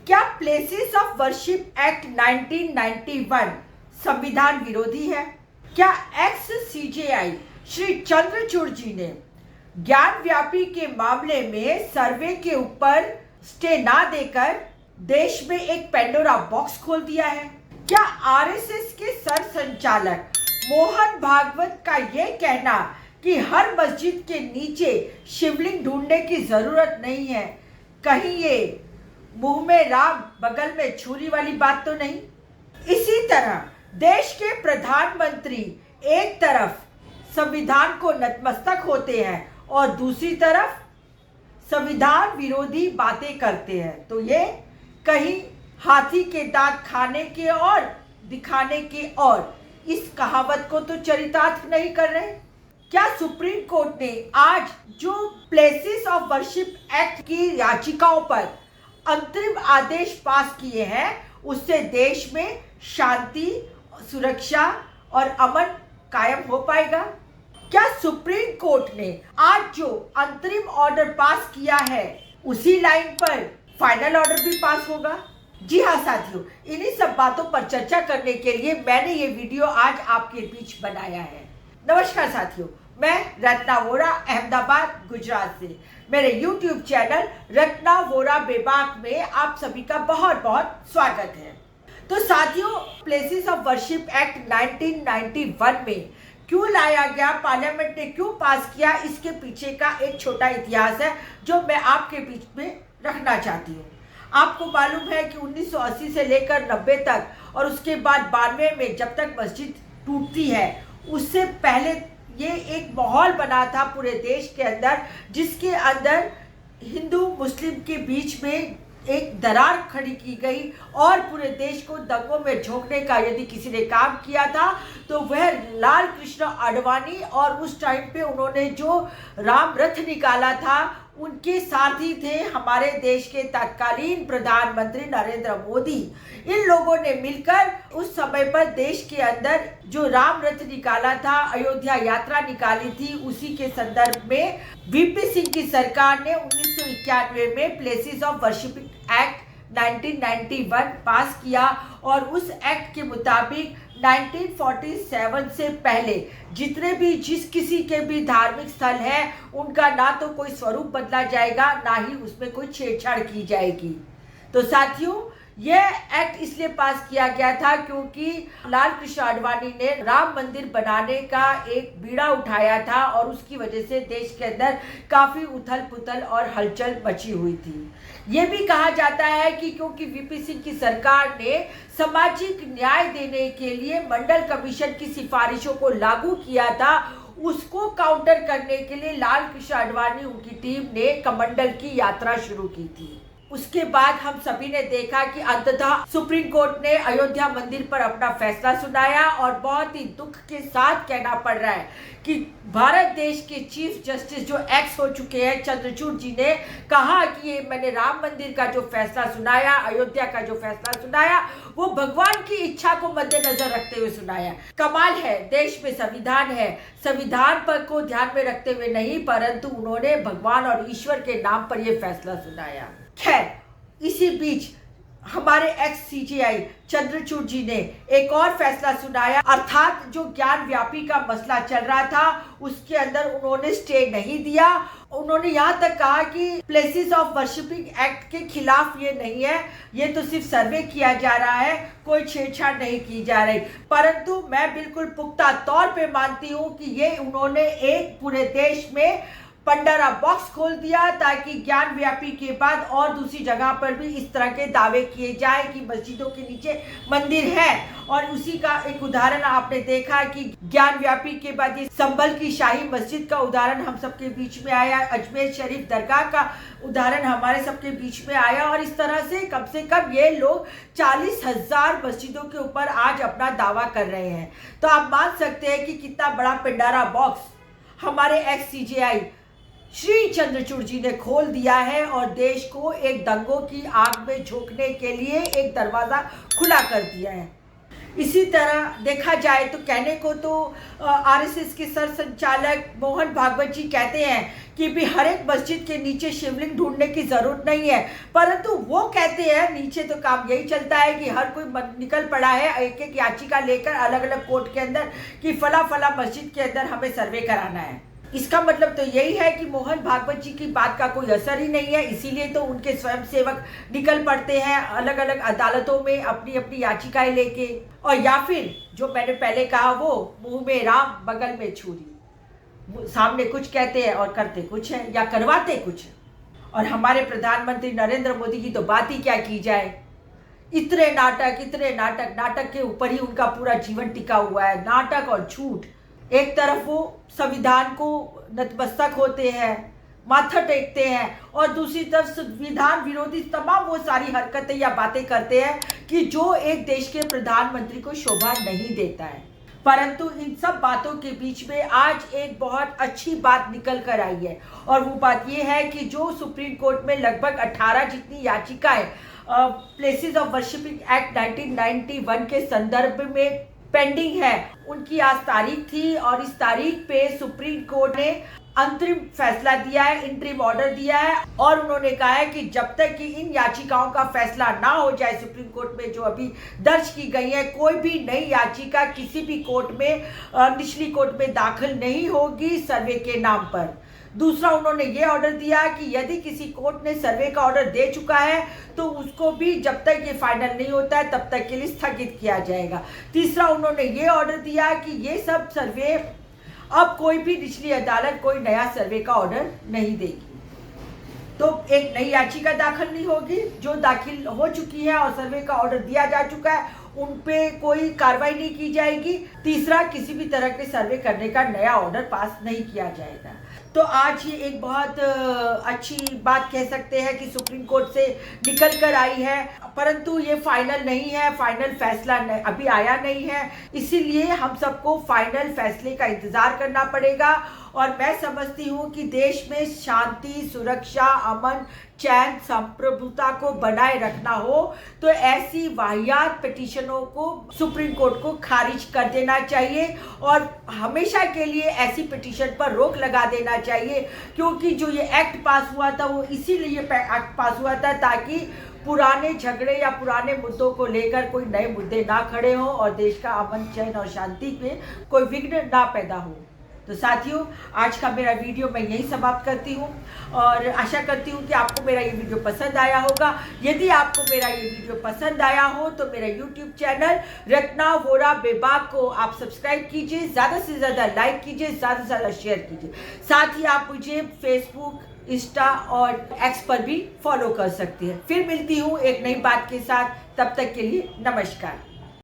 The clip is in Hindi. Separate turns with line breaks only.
क्या प्लेसेस ऑफ वर्शिप एक्ट 1991 संविधान विरोधी है? क्या एक्स सीजेआई श्री चंद्रचूड़ जी ने ज्ञान व्यापी के मामले में सर्वे के ऊपर स्टे ना देकर देश में एक पेंडोरा बॉक्स खोल दिया है? क्या आरएसएस के सर संचालक मोहन भागवत का यह कहना कि हर मस्जिद के नीचे शिवलिंग ढूंढने की जरूरत नहीं है, कहीं ये मुंह में राम बगल में छुरी वाली बात तो नहीं? इसी तरह देश के प्रधानमंत्री एक तरफ संविधान को नतमस्तक होते हैं और दूसरी तरफ संविधान विरोधी बातें करते हैं, तो ये कहीं हाथी के दांत खाने के और दिखाने के और इस कहावत को तो चरितार्थ नहीं कर रहे। क्या सुप्रीम कोर्ट ने आज जो प्लेसेस ऑफ वर्शिप एक्ट की याचिकाओं पर अंतरिम आदेश पास किए हैं उससे देश में शांति, सुरक्षा और अमन कायम हो पाएगा? क्या सुप्रीम कोर्ट ने आज जो अंतरिम ऑर्डर पास किया है उसी लाइन पर फाइनल ऑर्डर भी पास होगा? जी हाँ साथियों, इन्हीं सब बातों पर चर्चा करने के लिए मैंने ये वीडियो आज आपके बीच बनाया है। नमस्कार साथियों, मैं रत्ना वोरा अहमदाबाद गुजरात से मेरे YouTube चैनल रत्ना वोरा बेबाक में आप सभी का बहुत बहुत स्वागत है। तो साथियों, प्लेसेस ऑफ वर्शिप एक्ट 1991 में क्यों लाया गया, पार्लियामेंट ने क्यों पास किया, इसके पीछे का एक छोटा इतिहास है जो मैं आपके बीच में रखना चाहती हूँ। आपको मालूम है कि 1980 से लेकर 90 तक और उसके बाद 92 में जब तक मस्जिद टूटती है उससे पहले ये एक माहौल बना था पूरे देश के अंदर, जिसके अंदर हिंदू मुस्लिम के बीच में एक दरार खड़ी की गई और पूरे देश को दंगों में झोंकने का यदि किसी ने काम किया था तो वह लाल कृष्ण आडवाणी, और उस टाइम पे उन्होंने जो राम रथ निकाला था उनके साथी थे हमारे देश के तत्कालीन प्रधानमंत्री नरेंद्र मोदी। इन लोगों ने मिलकर उस समय पर देश के अंदर जो राम रथ निकाला था, अयोध्या यात्रा निकाली थी, उसी के संदर्भ में वीपी सिंह की सरकार ने 1991 में प्लेसेस ऑफ वर्शिप एक्ट 1991 पास किया और उस एक्ट के मुताबिक 1947 से पहले जितने भी जिस किसी के भी धार्मिक स्थल है उनका ना तो कोई स्वरूप बदला जाएगा, ना ही उसमें कोई छेड़छाड़ की जाएगी। तो साथियों, यह एक्ट इसलिए पास किया गया था क्योंकि लाल कृष्ण आडवाणी ने राम मंदिर बनाने का एक बीड़ा उठाया था और उसकी वजह से देश के अंदर काफी उथल पुथल और हलचल मची हुई थी। ये भी कहा जाता है कि क्योंकि वीपी सिंह की सरकार ने सामाजिक न्याय देने के लिए मंडल कमीशन की सिफारिशों को लागू किया था, उसको काउंटर करने के लिए लाल कृष्ण आडवाणी उनकी टीम ने कमंडल की यात्रा शुरू की थी। उसके बाद हम सभी ने देखा कि अंततः सुप्रीम कोर्ट ने अयोध्या मंदिर पर अपना फैसला सुनाया और बहुत ही दुख के साथ कहना पड़ रहा है कि भारत देश के चीफ जस्टिस जो एक्स हो चुके हैं चंद्रचूड़ जी ने कहा कि ये मैंने राम मंदिर का जो फैसला सुनाया, अयोध्या का जो फैसला सुनाया, वो भगवान की इच्छा को मद्देनजर रखते हुए सुनाया। कमाल है, देश में संविधान है, संविधान पर को ध्यान में रखते हुए नहीं, परंतु उन्होंने भगवान और ईश्वर के नाम पर यह फैसला सुनाया। खैर, इसी बीच हमारे एक्स सीजेआई चंद्रचूड़ जी ने एक और फैसला सुनाया, अर्थात जो ज्ञान व्यापी का मसला चल रहा था उसके अंदर उन्होंने स्टे नहीं दिया। उन्होंने यहाँ तक कहा कि प्लेसेस ऑफ वर्शिपिंग एक्ट के खिलाफ ये नहीं है, ये तो सिर्फ सर्वे किया जा रहा है, कोई छेड़छाड़ नहीं की जा रही। परंतु मैं बिल्कुल पुख्ता तौर पे मानती हूँ कि ये उन्होंने एक पूरे देश में पंडोरा बॉक्स खोल दिया ताकि ज्ञान व्यापी के बाद और दूसरी जगह पर भी इस तरह के दावे किए जाए कि मस्जिदों के नीचे मंदिर है। और उसी का एक उदाहरण आपने देखा कि ज्ञान व्यापी के बाद ये संभल की शाही मस्जिद का उदाहरण हम सबके बीच में आया, अजमेर शरीफ दरगाह का उदाहरण हमारे सबके बीच में आया, और इस तरह से कम ये लोग 40,000 मस्जिदों के ऊपर आज अपना दावा कर रहे हैं। तो आप मान सकते हैं कि कितना बड़ा पंडोरा बॉक्स हमारे एक्स सीजेआई श्री चंद्रचूड़ जी ने खोल दिया है और देश को एक दंगों की आग में झोंकने के लिए एक दरवाजा खुला कर दिया है। इसी तरह देखा जाए तो कहने को तो आरएसएस के सर संचालक मोहन भागवत जी कहते हैं कि भी हर एक मस्जिद के नीचे शिवलिंग ढूंढने की जरूरत नहीं है, परंतु वो कहते हैं नीचे तो काम यही चलता है कि हर कोई निकल पड़ा है एक एक याचिका लेकर अलग अलग कोर्ट के अंदर कि फला फला मस्जिद के अंदर हमें सर्वे कराना है। इसका मतलब तो यही है कि मोहन भागवत जी की बात का कोई असर ही नहीं है, इसीलिए तो उनके स्वयंसेवक निकल पड़ते हैं अलग अलग अदालतों में अपनी अपनी याचिकाएं लेके, और या फिर जो मैंने पहले कहा वो मुंह में राम बगल में छुरी, सामने कुछ कहते हैं और करते कुछ है या करवाते कुछ है। और हमारे प्रधानमंत्री नरेंद्र मोदी की तो बात ही क्या की जाए, इतने नाटक, नाटक के ऊपर ही उनका पूरा जीवन टिका हुआ है, नाटक और झूठ। एक तरफ वो संविधान को नतमस्तक होते हैं, माथा टेकते हैं, और दूसरी तरफ संविधान विरोधी तमाम वो सारी हरकतें या बातें करते हैं कि जो एक देश के प्रधानमंत्री को शोभा नहीं देता है। परंतु इन सब बातों के बीच में आज एक बहुत अच्छी बात निकल कर आई है, और वो बात ये है कि जो सुप्रीम कोर्ट में लगभग 18 जितनी याचिकाएं प्लेसेस ऑफ वर्शिपिंग एक्ट 1991 के संदर्भ में पेंडिंग है, उनकी आज तारीख थी, और इस तारीख पे सुप्रीम कोर्ट ने अंतरिम फैसला दिया है, इंटरिम ऑर्डर दिया है, और उन्होंने कहा है कि जब तक कि इन याचिकाओं का फैसला ना हो जाए सुप्रीम कोर्ट में जो अभी दर्ज की गई है, कोई भी नई याचिका किसी भी कोर्ट में निचली कोर्ट में दाखिल नहीं होगी सर्वे के नाम पर। दूसरा, उन्होंने ये ऑर्डर दिया कि यदि किसी कोर्ट ने सर्वे का ऑर्डर दे चुका है तो उसको भी जब तक ये फाइनल नहीं होता है तब तक के लिए स्थगित किया जाएगा। तीसरा, उन्होंने ये ऑर्डर दिया कि ये सब सर्वे अब कोई भी निचली अदालत कोई नया सर्वे का ऑर्डर नहीं देगी, तो एक नई याचिका दाखिल नहीं होगी, जो दाखिल हो चुकी है और सर्वे का ऑर्डर दिया जा चुका है उन पे कोई कार्रवाई नहीं की जाएगी। तीसरा, किसी भी तरह के सर्वे करने का नया ऑर्डर पास नहीं किया जाएगा। तो आज ये एक बहुत अच्छी बात कह सकते हैं कि सुप्रीम कोर्ट से निकल कर आई है, परंतु ये फाइनल नहीं है, फाइनल फैसला अभी आया नहीं है, इसीलिए हम सबको फाइनल फैसले का इंतजार करना पड़ेगा। और मैं समझती हूँ कि देश में शांति, सुरक्षा, अमन, चैन, संप्रभुता को बनाए रखना हो तो ऐसी वाहियात पिटीशनों को सुप्रीम कोर्ट को खारिज कर देना चाहिए, और हमेशा के लिए ऐसी पिटीशन पर रोक लगा देना चाहिए, क्योंकि जो ये एक्ट पास हुआ था वो इसीलिए एक्ट पास हुआ था ताकि पुराने झगड़े या पुराने मुद्दों को लेकर कोई नए मुद्दे ना खड़े हों और देश का अमन, चैन और शांति में कोई विघ्न ना पैदा हो। तो साथियों, आज का मेरा वीडियो मैं यही समाप्त करती हूँ, और आशा करती हूँ कि आपको मेरा ये वीडियो पसंद आया होगा। यदि आपको मेरा ये वीडियो पसंद आया हो तो मेरा YouTube चैनल रत्ना वोरा बेबाक को आप सब्सक्राइब कीजिए, ज़्यादा से ज़्यादा लाइक कीजिए, ज़्यादा से ज़्यादा शेयर कीजिए। साथ ही आप मुझे फेसबुक, इंस्टा और एक्स पर भी फॉलो कर सकती हैं। फिर मिलती हूँ एक नई बात के साथ, तब तक के लिए नमस्कार।